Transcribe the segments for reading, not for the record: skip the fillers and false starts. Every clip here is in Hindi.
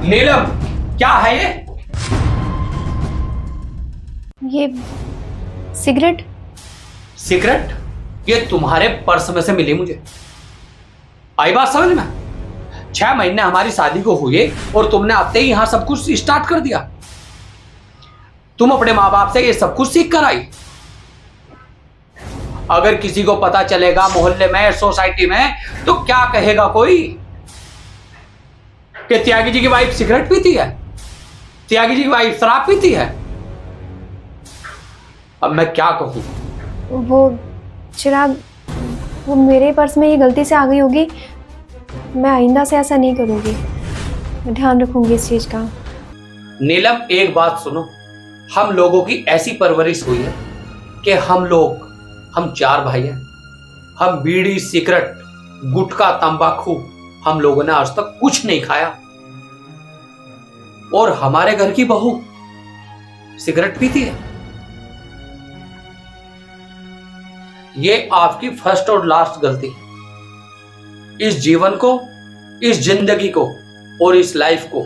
नीलम, क्या है ये सिगरेट? सिगरेट? ये तुम्हारे पर्स में से मिली मुझे। आई बात समझ में? 6 महीने हमारी शादी को हुए और तुमने आते ही यहां सब कुछ स्टार्ट कर दिया। तुम अपने माँ बाप से ये सब कुछ सीख कर आई। अगर किसी को पता चलेगा मोहल्ले में, सोसाइटी में, तो क्या कहेगा कोई कि त्यागी जी की वाइफ सिगरेट पीती है, त्यागी जी की वाइफ शराब पीती है। अब मैं क्या कहूं? वो चिराग, वो मेरे पर्स में ये गलती से आ गई होगी। मैं आइंदा से ऐसा नहीं करूंगी। मैं ध्यान रखूंगी इस चीज का। नीलम, एक बात सुनो। हम लोगों की ऐसी परवरिश हुई है कि हम 4 भाई हैं। हम बीड़ी, सिगरेट, गुटखा, तंबाकू हम लोगों ने आज तक कुछ नहीं खाया। और हमारे घर की बहू सिगरेट पीती है। ये आपकी फर्स्ट और लास्ट गलती है। इस जीवन को, इस जिंदगी को और इस लाइफ को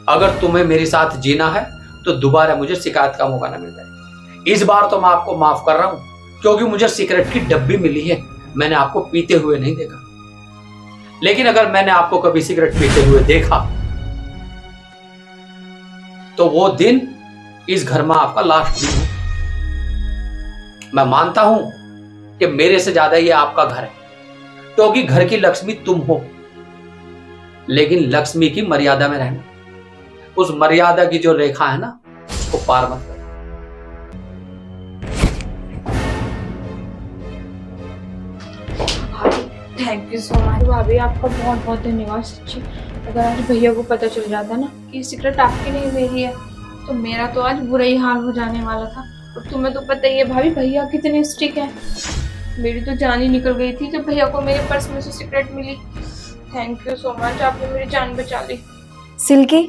अगर तुम्हें मेरे साथ जीना है तो दोबारा मुझे शिकायत का मौका ना मिल जाए। इस बार तो मैं आपको माफ कर रहा हूं क्योंकि मुझे सिगरेट की डब्बी मिली है। मैंने आपको पीते हुए नहीं देखा। लेकिन अगर मैंने आपको कभी सिगरेट पीते हुए देखा तो वो दिन इस घर में आपका लास्ट दिन है। मैं मानता हूं कि मेरे से ज्यादा ये आपका घर है क्योंकि घर की लक्ष्मी तुम हो। लेकिन लक्ष्मी की मर्यादा में रहना। उस मर्यादा की जो रेखा है ना, उसको पार मत करो। भाभी थैंक यू सो मच। भाभी आपका बहुत बहुत धन्यवाद सच्ची। अगर आज भैया को पता चल जाता ना कि सिगरेट आपकी नहीं मेरी है तो मेरा तो आज बुरा ही हाल हो जाने वाला था। और तुम्हें तो पता ही है भाभी भैया कितने स्ट्रिक्ट है। मेरी तो जान ही निकल गई थी जब भैया को मेरे पर्स में से सिगरेट मिली। थैंक यू सो मच, आपने मेरी जान बचा ली। सिल्की,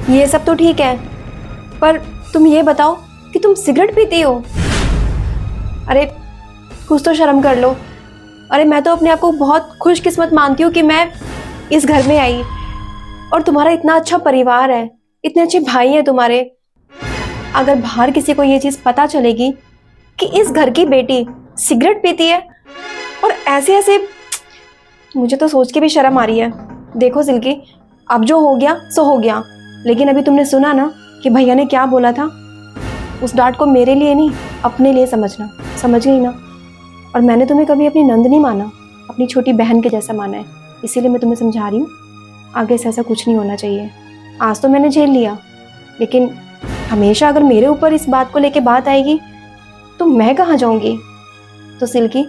ये सब तो ठीक है, पर तुम ये बताओ कि तुम सिगरेट पीती हो? अरे कुछ तो शर्म कर लो। अरे मैं तो अपने आप को बहुत खुशकिस्मत मानती हूँ कि मैं इस घर में आई और तुम्हारा इतना अच्छा परिवार है, इतने अच्छे भाई हैं तुम्हारे। अगर बाहर किसी को ये चीज़ पता चलेगी कि इस घर की बेटी सिगरेट पीती है और ऐसे ऐसे, मुझे तो सोच के भी शर्म आ रही है। देखो सिल्की, अब जो हो गया सो हो गया, लेकिन अभी तुमने सुना ना कि भैया ने क्या बोला था। उस डांट को मेरे लिए नहीं, अपने लिए समझना, समझ गई ना? और मैंने तुम्हें कभी अपनी नंद नहीं माना, अपनी छोटी बहन के जैसा माना है। इसीलिए मैं तुम्हें समझा रही हूँ, आगे से ऐसा कुछ नहीं होना चाहिए। आज तो मैंने झेल लिया, लेकिन हमेशा अगर मेरे ऊपर इस बात को लेके बात आएगी तो मैं कहाँ जाऊँगी? तो सिल्की,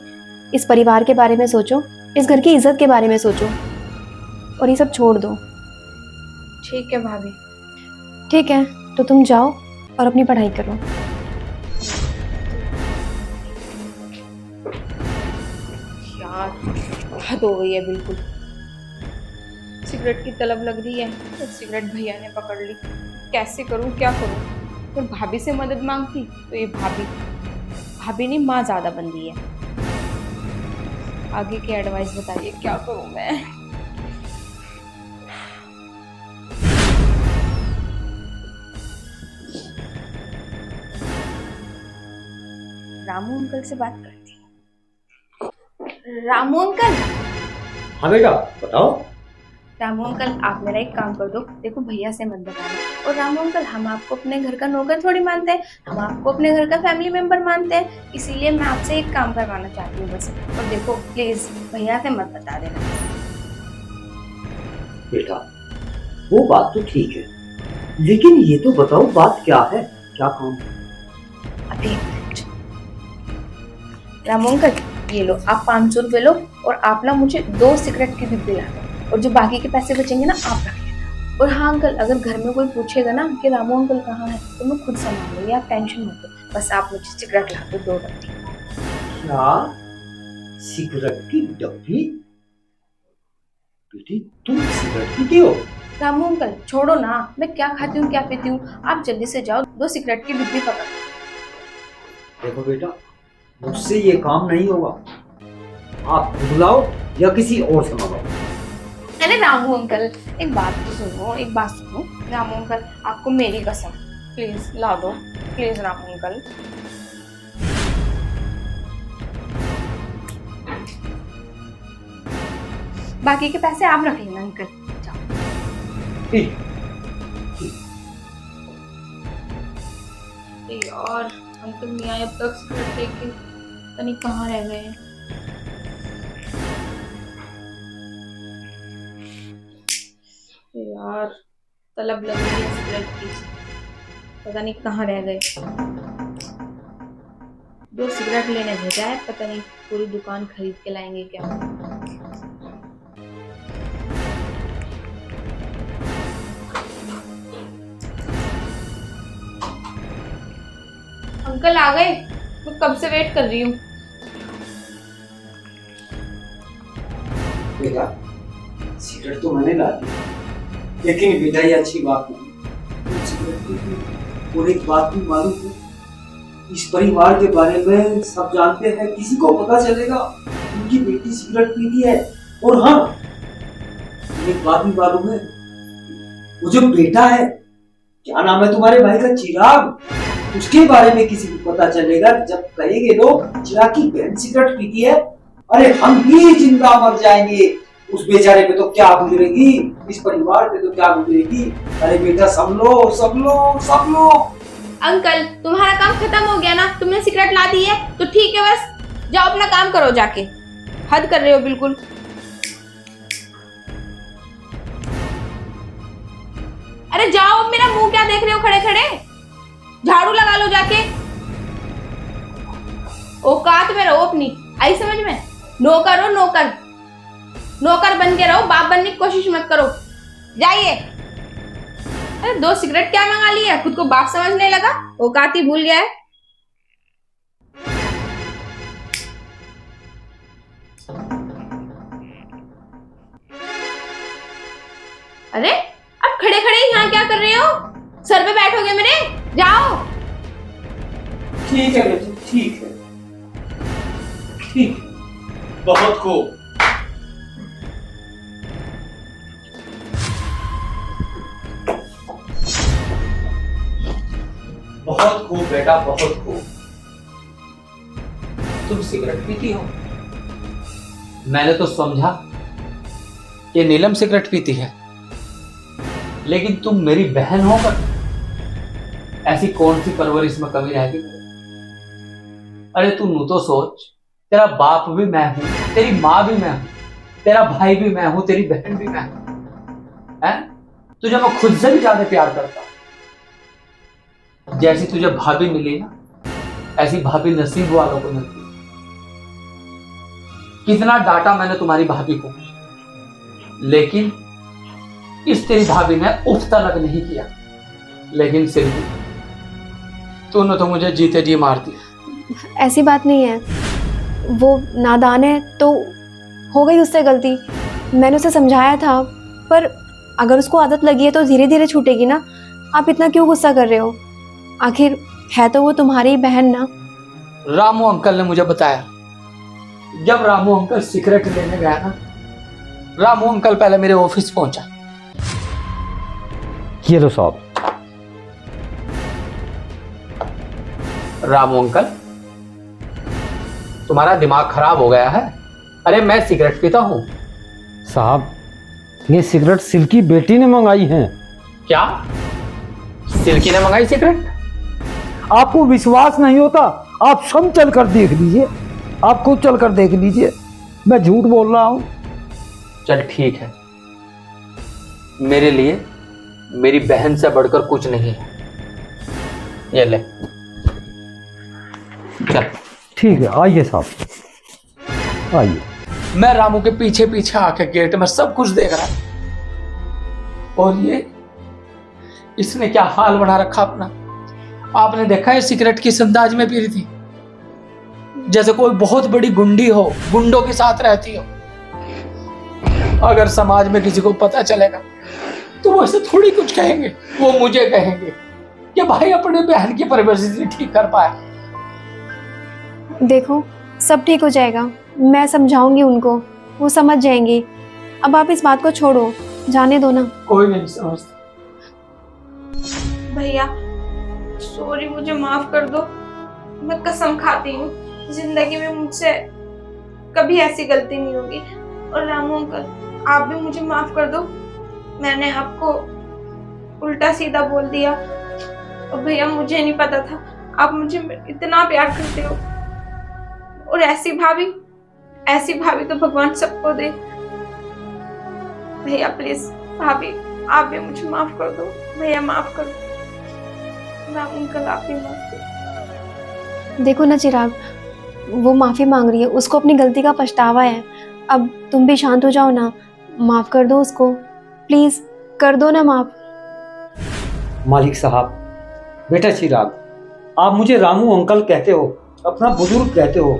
इस परिवार के बारे में सोचो, इस घर की इज्जत के बारे में सोचो और ये सब छोड़ दो। ठीक है भाभी। ठीक है, तो तुम जाओ और अपनी पढ़ाई करो। यार हद हो गई है बिल्कुल। सिगरेट की तलब लग रही है तो सिगरेट भैया ने पकड़ ली। कैसे करूं, क्या करूं? फिर भाभी से मदद मांगती तो ये भाभी ने माँ ज़्यादा बन दी है। आगे की एडवाइस बताइए, क्या करूं मैं? रामू अंकल से बात करती हूँ। रामू अंकल। हाँ बेटा बताओ। रामू अंकल, आप मेरा एक काम कर दो। देखो भैया से मत बताना। और रामू अंकल, हम आपको अपने घर का नौकर थोड़ी मानते हैं, हम आपको अपने घर का फैमिली मेंबर मानते हैं। इसीलिए मैं आपसे एक काम करवाना चाहती हूँ बस। और देखो प्लीज भैया से मत बता देना। बेटा वो बात तो ठीक है, लेकिन ये तो बताओ बात क्या है, क्या काम? अभी रामू अंकल, ये लो आप 500 रुपये लो और आप ना मुझे 2 सिगरेट की डिब्बी ला दो और जो बाकी के पैसे बचेंगे ना आप रख लेना। और हाँ अंकल, अगर घर में कोई पूछेगा ना कि रामू अंकल कहाँ है तो मैं खुद संभाल लूँगी, आप टेंशन मत लो। बस आप मुझे सिगरेट ला दो 2 डब्बी। क्या सिगरेट की डब्बी? बेटी तुम सिगरेट पीती हो? रामू अंकल छोड़ो ना, मैं क्या खाती हूँ क्या पीती हूँ, आप जल्दी से जाओ 2 सिगरेट की डिब्बी पकड़ो। देखो बेटा, मुझसे ये काम नहीं होगा। आप खुद लाओ या किसी और से मंगाओ। अरे रामू अंकल, एक बात तो सुनो, एक बात सुनो रामू अंकल, आपको मेरी कसम, प्लीज ला दो, प्लीज रामू अंकल। बाकी के पैसे आप रख लेना अंकल। ठीक। यार अंकल नहीं आए अब तक, सिगरेट लेके पता नहीं कहाँ रह गए हैं। यार तलब लग रही है सिगरेट की, पता नहीं कहाँ रह गए। जो सिगरेट लेने भेजा है पता नहीं पूरी दुकान खरीद के लाएंगे क्या। अंकल आ गए, मैं कब से वेट कर रही हूँ। बेटा सिगरेट तो मैंने ला दी, लेकिन बेटा ये अच्छी बात नहीं। तुम सिगरेट पीती और एक बात भी मालूम है, इस परिवार के बारे में सब जानते हैं, किसी को पता चलेगा उनकी बेटी सिगरेट पीती है। और हाँ, एक बात भी मालूम है, वो जो बेटा है, क्या नाम है तुम्हारे भाई का, चिराग, उसके बारे में किसी को पता चलेगा, जब कहेंगे लोग चिराग की बहन सिगरेट पीती है, अरे हम ही जिंदा मर जाएंगे। उस बेचारे पे तो क्या गुजरेगी, इस परिवार पे तो क्या गुजरेगी। अरे बेटा संभलो संभलो संभलो। अंकल तुम्हारा काम खत्म हो गया ना, तुमने सिगरेट ला दी है तो ठीक है, बस जाओ अपना काम करो जाके। हद कर रहे हो बिल्कुल। अरे जाओ, मेरा मुंह क्या देख रहे हो खड़े खड़े, झाड़ू लगा लो जाके। औकात में रहो अपनी, आई समझ में। नौकर हो नौकर, नौकर बन के रहो, बाप बनने की कोशिश मत करो। जाइए। अरे 2 सिगरेट क्या मंगा ली है, खुद को बाप समझने लगा, औकात ही भूल गया है। अरे अब खड़े खड़े यहाँ क्या कर रहे हो, सर पे बैठोगे मेरे, जाओ। ठीक है बेटा, ठीक है, ठीक, बहुत खूब। बहुत खूब बेटा, बहुत खूब। तुम सिगरेट पीती हो, मैंने तो समझा कि नीलम सिगरेट पीती है, लेकिन तुम मेरी बहन होकर ऐसी कौन सी परवरिश में कमी रहेगी। अरे तू नू तो सोच, तेरा बाप भी मैं हूं, तेरी माँ भी मैं हूं, तेरा भाई भी मैं हूं, तेरी बहन भी मैं हूं। है तुझे मैं खुद से भी ज्यादा प्यार करता हूं। जैसी तुझे भाभी मिली ना, ऐसी भाभी नसीब वालों को मिलती। कितना डांटा मैंने तुम्हारी भाभी को, लेकिन इस तेरी भाभी ने उफ तलक नहीं किया। लेकिन फिर भी तूने तो मुझे जीते जी मार दिया। ऐसी बात नहीं है, वो नादान है तो हो गई उससे गलती। मैंने उसे समझाया था, पर अगर उसको आदत लगी है तो धीरे धीरे छूटेगी ना। आप इतना क्यों गुस्सा कर रहे हो, आखिर है तो वो तुम्हारी बहन ना। रामू अंकल ने मुझे बताया, जब रामू अंकल सिगरेट लेने गया ना, रामू अंकल पहले मेरे ऑफिस पहुंचा। ये लो साहब। रामू अंकल, तुम्हारा दिमाग खराब हो गया है। अरे मैं सिगरेट पीता हूं। साहब ये सिगरेट सिल्की बेटी ने मंगाई है। क्या सिल्की ने मंगाई सिगरेट? आपको विश्वास नहीं होता, आप स्वयं चल कर देख लीजिए, आप खुद चल कर देख लीजिए, मैं झूठ बोल रहा हूं। चल ठीक है, मेरे लिए मेरी बहन से बढ़कर कुछ नहीं है। ये ले चल। ठीक है, आइए साहब, आइए। मैं रामू के पीछे पीछे आके गेट में सब कुछ देख रहा, और ये इसने क्या हाल बना रखा अपना। आपने देखा है सिगरेट किस अंदाज में पी रही थी, जैसे कोई बहुत बड़ी गुंडी हो, गुंडों के साथ रहती हो। अगर समाज में किसी को पता चलेगा तो वो ऐसे थोड़ी कुछ कहेंगे, वो मुझे कहेंगे कि भाई अपने बहन की परवरिश ठीक कर पाया। देखो सब ठीक हो जाएगा, मैं समझाऊंगी उनको, वो समझ जाएंगे। अब आप इस बात को छोड़ो, जाने दो ना। कोई नहीं समझता। भैया सॉरी, मुझे माफ कर दो। मैं कसम खाती हूँ जिंदगी में मुझसे कभी ऐसी गलती नहीं होगी। और रामू अंकल, आप भी मुझे माफ कर दो। मैंने आपको उल्टा सीधा बोल दिया। और भैया मुझे नहीं पता था आप मुझे इतना प्यार करते हो। और ऐसी भाभी तो भगवान सबको दे। भैया प्लीज, भाभी आप भी मुझे माफ कर दो। भैया माफ कर दो। रामू अंकल आप भी माफ कर दो। देखो ना चिराग, वो माफ़ी मांग रही है, उसको अपनी गलती का पछतावा है। अब तुम भी शांत हो जाओ ना, माफ़ कर दो उसको, प्लीज़ कर दो ना माफ़। मालिक साहब, बेटा चिराग, आप मुझे रामू अंकल कहते हो, अपना बुजुर्ग कहते हो,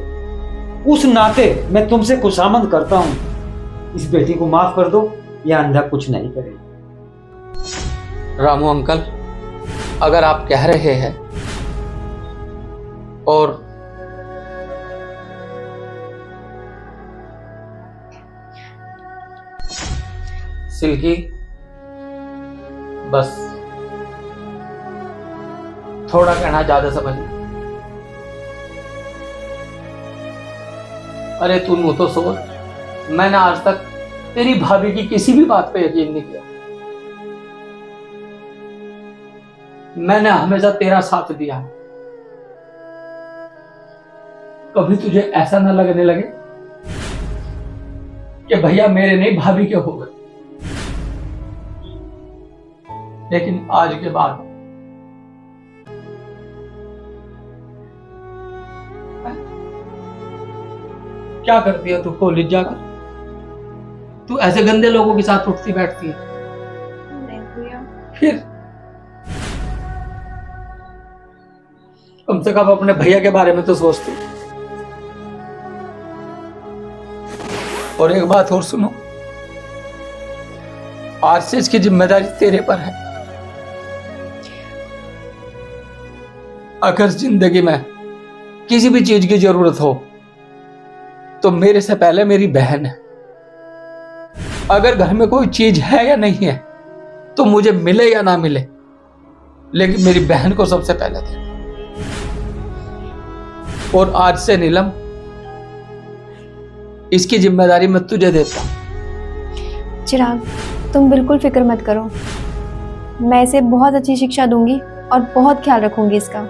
उस नाते मैं तुमसे खुशामद करता हूँ। इस बेटी को माफ कर दो, यह अंधा कुछ नहीं करेगा। रामू अंकल, अगर आप कह रहे हैं और सिल्की, बस थोड़ा कहना ज्यादा समझ। अरे तू तो सोच, मैंने आज तक तेरी भाभी की किसी भी बात पे यकीन नहीं किया। मैंने हमेशा तेरा साथ दिया। कभी तुझे ऐसा ना लगने लगे कि भैया मेरे नहीं भाभी के हो गए। लेकिन आज के बाद क्या करती है तू कॉलेज जाकर? तू ऐसे गंदे लोगों के साथ उठती बैठती है। नहीं भैया, फिर कम से कम अपने भैया के बारे में तो सोचती। और एक बात और सुनो, आज से इसकी जिम्मेदारी तेरे पर है। अगर जिंदगी में किसी भी चीज की जरूरत हो तो मेरे से पहले मेरी बहन है। अगर घर में कोई चीज है या नहीं है तो मुझे मिले या ना मिले, लेकिन मेरी बहन को सबसे पहले दे। और आज से नीलम, इसकी जिम्मेदारी मैं तुझे देता हूं। चिराग, तुम बिल्कुल फिक्र मत करो, मैं इसे बहुत अच्छी शिक्षा दूंगी और बहुत ख्याल रखूंगी इसका।